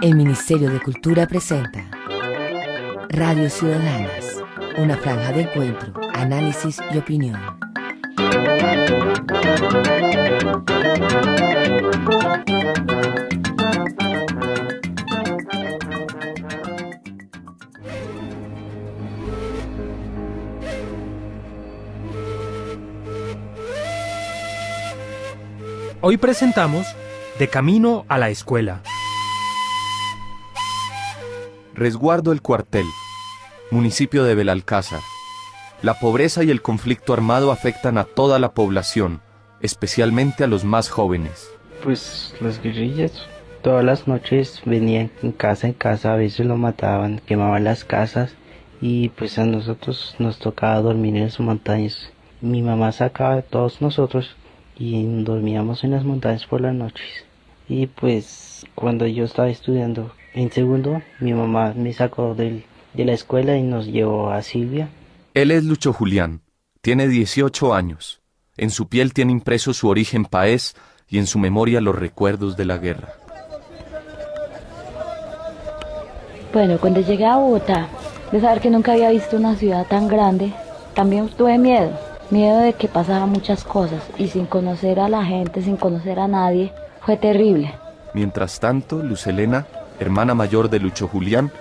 El Ministerio de Cultura presenta Radio Ciudadanas, una franja de encuentro, análisis y opinión. Hoy presentamos De Camino a la Escuela. Resguardo El Cuartel, municipio de Belalcázar. La pobreza y el conflicto armado afectan a toda la población, especialmente a los más jóvenes. Pues las guerrillas todas las noches venían en casa, a veces lo mataban, quemaban las casas y pues a nosotros nos tocaba dormir en las montañas. Mi mamá sacaba a todos nosotros y dormíamos en las montañas por las noches. Y pues cuando yo estaba estudiando en segundo, mi mamá me sacó de la escuela y nos llevó a Silvia. Él es Lucho Julián, tiene 18 años. En su piel tiene impreso su origen paez y en su memoria los recuerdos de la guerra. Bueno, cuando llegué a Bogotá, de saber que nunca había visto una ciudad tan grande, también tuve miedo de que pasaran muchas cosas, y sin conocer a la gente, sin conocer a nadie, fue terrible. Mientras tanto, Luz Helena, hermana mayor de Lucho Julián,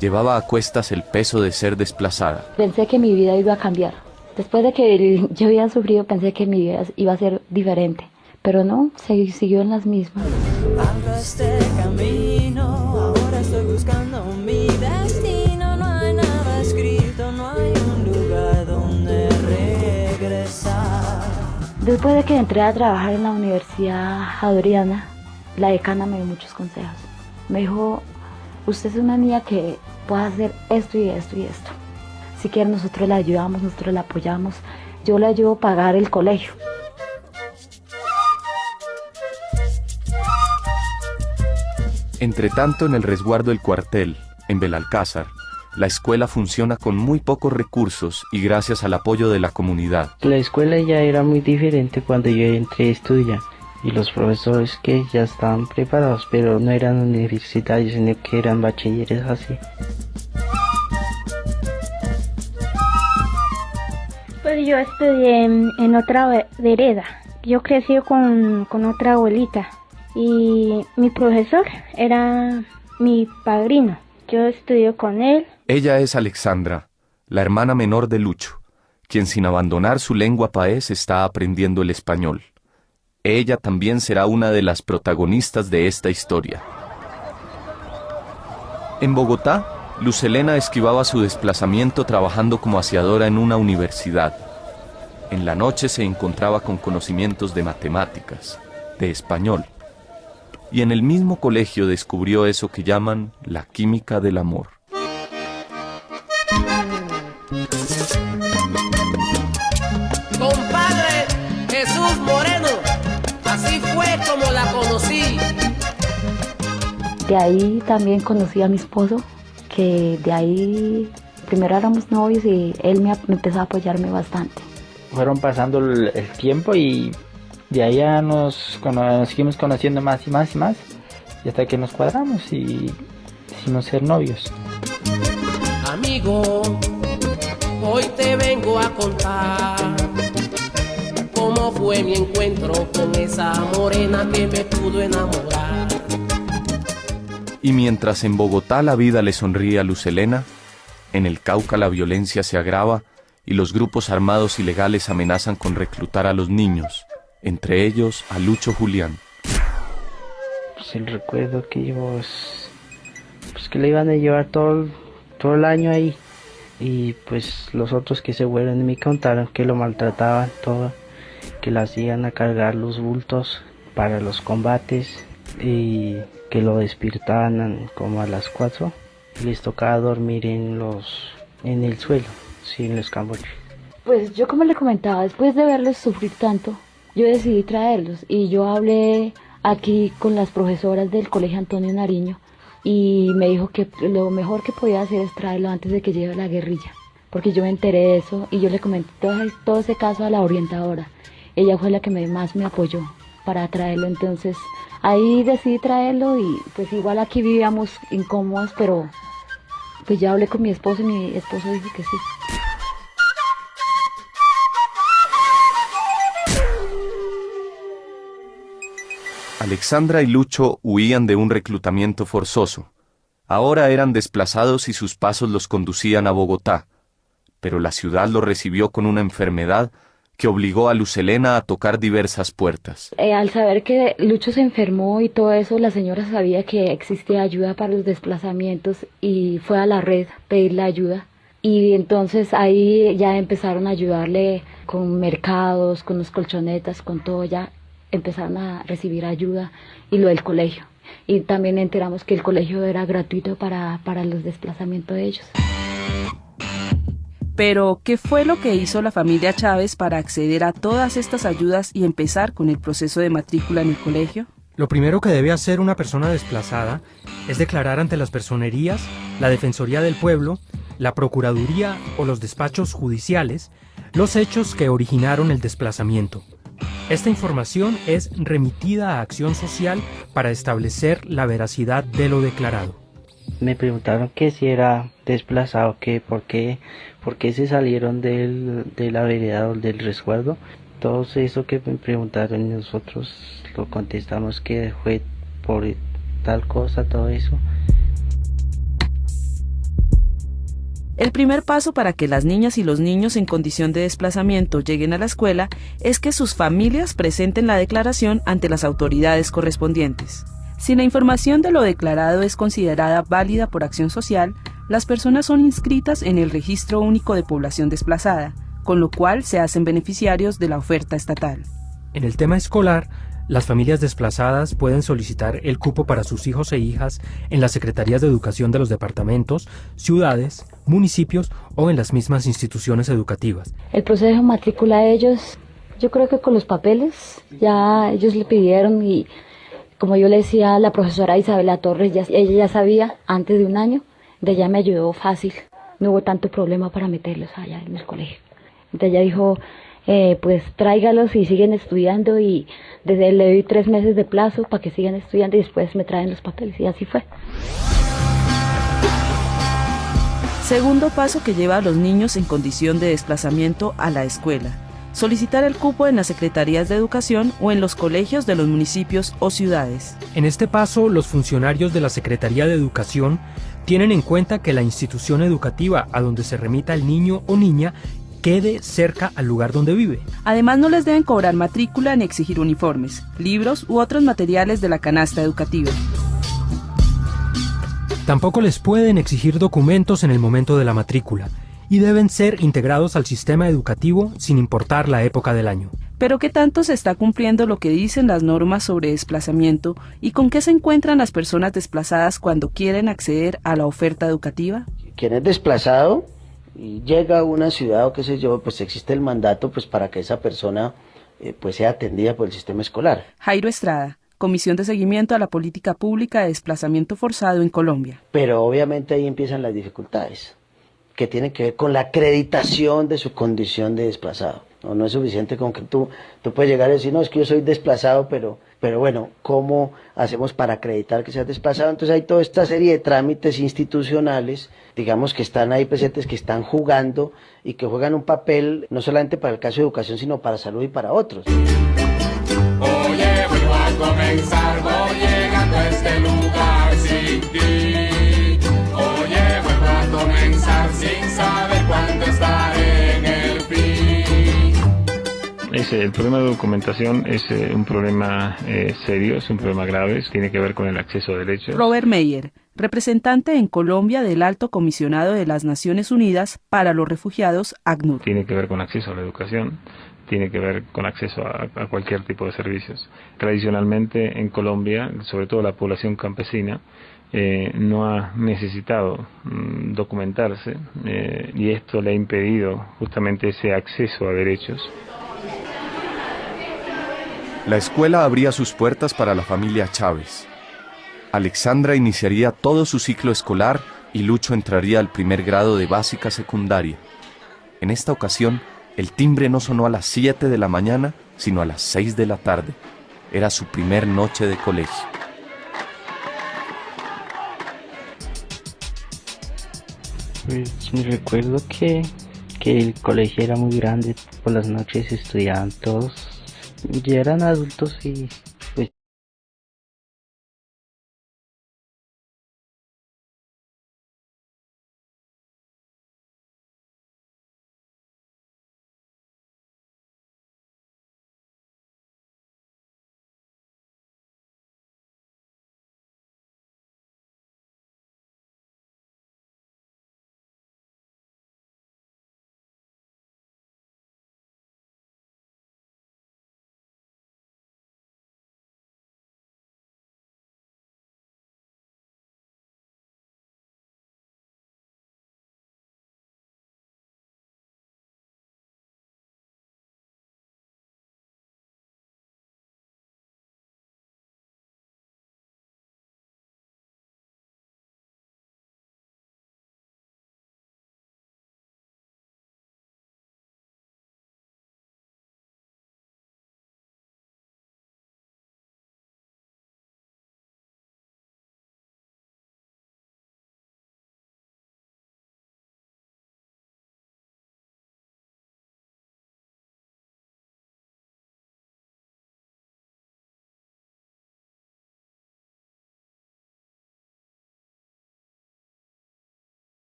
llevaba a cuestas el peso de ser desplazada. Pensé que mi vida iba a cambiar. Después de que yo había sufrido, pensé que mi vida iba a ser diferente, pero no, siguió en las mismas. Ando este camino, ahora estoy buscando mi destino. No hay nada escrito, no hay un lugar donde regresar. Después de que entré a trabajar en la Universidad Javeriana, la decana me dio muchos consejos. Me dijo, usted es una niña que puede hacer esto y esto y esto. Si quiere, nosotros la ayudamos, nosotros la apoyamos. Yo le ayudo a pagar el colegio. Entretanto, en el resguardo El Cuartel, en Belalcázar, la escuela funciona con muy pocos recursos y gracias al apoyo de la comunidad. La escuela ya era muy diferente cuando yo entré a estudiar. Y los profesores que ya estaban preparados, pero no eran universitarios, sino que eran bachilleres así. Pues yo estudié en otra vereda. Yo crecí con otra abuelita y mi profesor era mi padrino. Yo estudié con él. Ella es Alexandra, la hermana menor de Lucho, quien sin abandonar su lengua paez está aprendiendo el español. Ella también será una de las protagonistas de esta historia. En Bogotá, Luz Helena esquivaba su desplazamiento trabajando como aseadora en una universidad. En la noche se encontraba con conocimientos de matemáticas, de español. Y en el mismo colegio descubrió eso que llaman la química del amor. Compadre Jesús Moreno, así fue como la conocí. De ahí también conocí a mi esposo, que de ahí primero éramos novios y él me empezó a apoyarme bastante. Fueron pasando el tiempo y de ahí ya nos seguimos conociendo más y más y más, y hasta que nos cuadramos y decidimos ser novios. Amigo, hoy te vengo a contar cómo fue mi encuentro con esa morena que me pudo enamorar. Y mientras en Bogotá la vida le sonríe a Luz Helena, en el Cauca la violencia se agrava y los grupos armados ilegales amenazan con reclutar a los niños, entre ellos a Lucho Julián. Pues el recuerdo que llevo es pues que le iban a llevar todo el año ahí, y pues los otros que se vuelven de mí contaron que lo maltrataban todo, que le hacían a cargar los bultos para los combates y que lo despiertaban como a las 4 y les tocaba dormir en el suelo, sí, en los camboches. Pues yo, como le comentaba, después de verlos sufrir tanto, yo decidí traerlos y yo hablé aquí con las profesoras del Colegio Antonio Nariño y me dijo que lo mejor que podía hacer es traerlo antes de que llegue la guerrilla, porque yo me enteré de eso y yo le comenté todo ese caso a la orientadora. Ella fue la que más me apoyó para traerlo. Entonces ahí decidí traerlo y pues igual aquí vivíamos incómodos, pero pues ya hablé con mi esposo y mi esposo dijo que sí. Alexandra y Lucho huían de un reclutamiento forzoso. Ahora eran desplazados y sus pasos los conducían a Bogotá, pero la ciudad los recibió con una enfermedad que obligó a Lucelena a tocar diversas puertas. Al saber que Lucho se enfermó y todo eso, la señora sabía que existía ayuda para los desplazamientos y fue a la red a pedirle ayuda. Y entonces ahí ya empezaron a ayudarle con mercados, con los colchonetas, con todo, ya empezaron a recibir ayuda y lo del colegio. Y también enteramos que el colegio era gratuito para los desplazamientos de ellos. Pero, ¿qué fue lo que hizo la familia Chávez para acceder a todas estas ayudas y empezar con el proceso de matrícula en el colegio? Lo primero que debe hacer una persona desplazada es declarar ante las personerías, la Defensoría del Pueblo, la Procuraduría o los despachos judiciales los hechos que originaron el desplazamiento. Esta información es remitida a Acción Social para establecer la veracidad de lo declarado. Me preguntaron que si era desplazado, que por qué se salieron de la vereda o del resguardo. Todo eso que me preguntaron, nosotros lo contestamos que fue por tal cosa, todo eso. El primer paso para que las niñas y los niños en condición de desplazamiento lleguen a la escuela es que sus familias presenten la declaración ante las autoridades correspondientes. Si la información de lo declarado es considerada válida por Acción Social, las personas son inscritas en el Registro Único de Población Desplazada, con lo cual se hacen beneficiarios de la oferta estatal. En el tema escolar, las familias desplazadas pueden solicitar el cupo para sus hijos e hijas en las secretarías de educación de los departamentos, ciudades, municipios o en las mismas instituciones educativas. El proceso de matrícula de ellos, yo creo que con los papeles, ya ellos le pidieron y como yo le decía a la profesora Isabela Torres, ella ya sabía antes de un año, de ella me ayudó fácil, no hubo tanto problema para meterlos allá en el colegio. Entonces ella dijo, pues tráigalos y siguen estudiando y desde le doy 3 meses de plazo para que sigan estudiando y después me traen los papeles y así fue. Segundo paso que lleva a los niños en condición de desplazamiento a la escuela. Solicitar el cupo en las secretarías de educación o en los colegios de los municipios o ciudades. En este paso, los funcionarios de la Secretaría de Educación tienen en cuenta que la institución educativa a donde se remita el niño o niña quede cerca al lugar donde vive. Además, no les deben cobrar matrícula ni exigir uniformes, libros u otros materiales de la canasta educativa. Tampoco les pueden exigir documentos en el momento de la matrícula y deben ser integrados al sistema educativo sin importar la época del año. Pero ¿qué tanto se está cumpliendo lo que dicen las normas sobre desplazamiento y con qué se encuentran las personas desplazadas cuando quieren acceder a la oferta educativa? Quien es desplazado y llega a una ciudad o qué sé yo, pues existe el mandato pues para que esa persona pues sea atendida por el sistema escolar. Jairo Estrada, Comisión de Seguimiento a la Política Pública de Desplazamiento Forzado en Colombia. Pero obviamente ahí empiezan las dificultades, que tienen que ver con la acreditación de su condición de desplazado. No es suficiente con que tú puedes llegar y decir, no, es que yo soy desplazado, pero bueno, ¿cómo hacemos para acreditar que seas desplazado? Entonces hay toda esta serie de trámites institucionales, digamos, que están ahí presentes, que están jugando y que juegan un papel no solamente para el caso de educación, sino para salud y para otros. Oye, vuelvo a comenzar, voy llegando a este lugar sin ti. Oye, vuelvo a comenzar sin saber cuándo estaré en el fin. El problema de documentación es un problema serio, es un problema grave, tiene que ver con el acceso a derechos. Robert Meyer, representante en Colombia del Alto Comisionado de las Naciones Unidas para los Refugiados, ACNUR. Tiene que ver con acceso a la educación, tiene que ver con acceso a cualquier tipo de servicios. Tradicionalmente en Colombia, sobre todo la población campesina, no ha necesitado documentarse y esto le ha impedido justamente ese acceso a derechos. La escuela abría sus puertas para la familia Chávez. Alexandra iniciaría todo su ciclo escolar y Lucho entraría al primer grado de básica secundaria. En esta ocasión, el timbre no sonó a las 7 de la mañana, sino a las 6 de la tarde. Era su primer noche de colegio. Pues me recuerdo que el colegio era muy grande, por las noches estudiaban todos, ya eran adultos y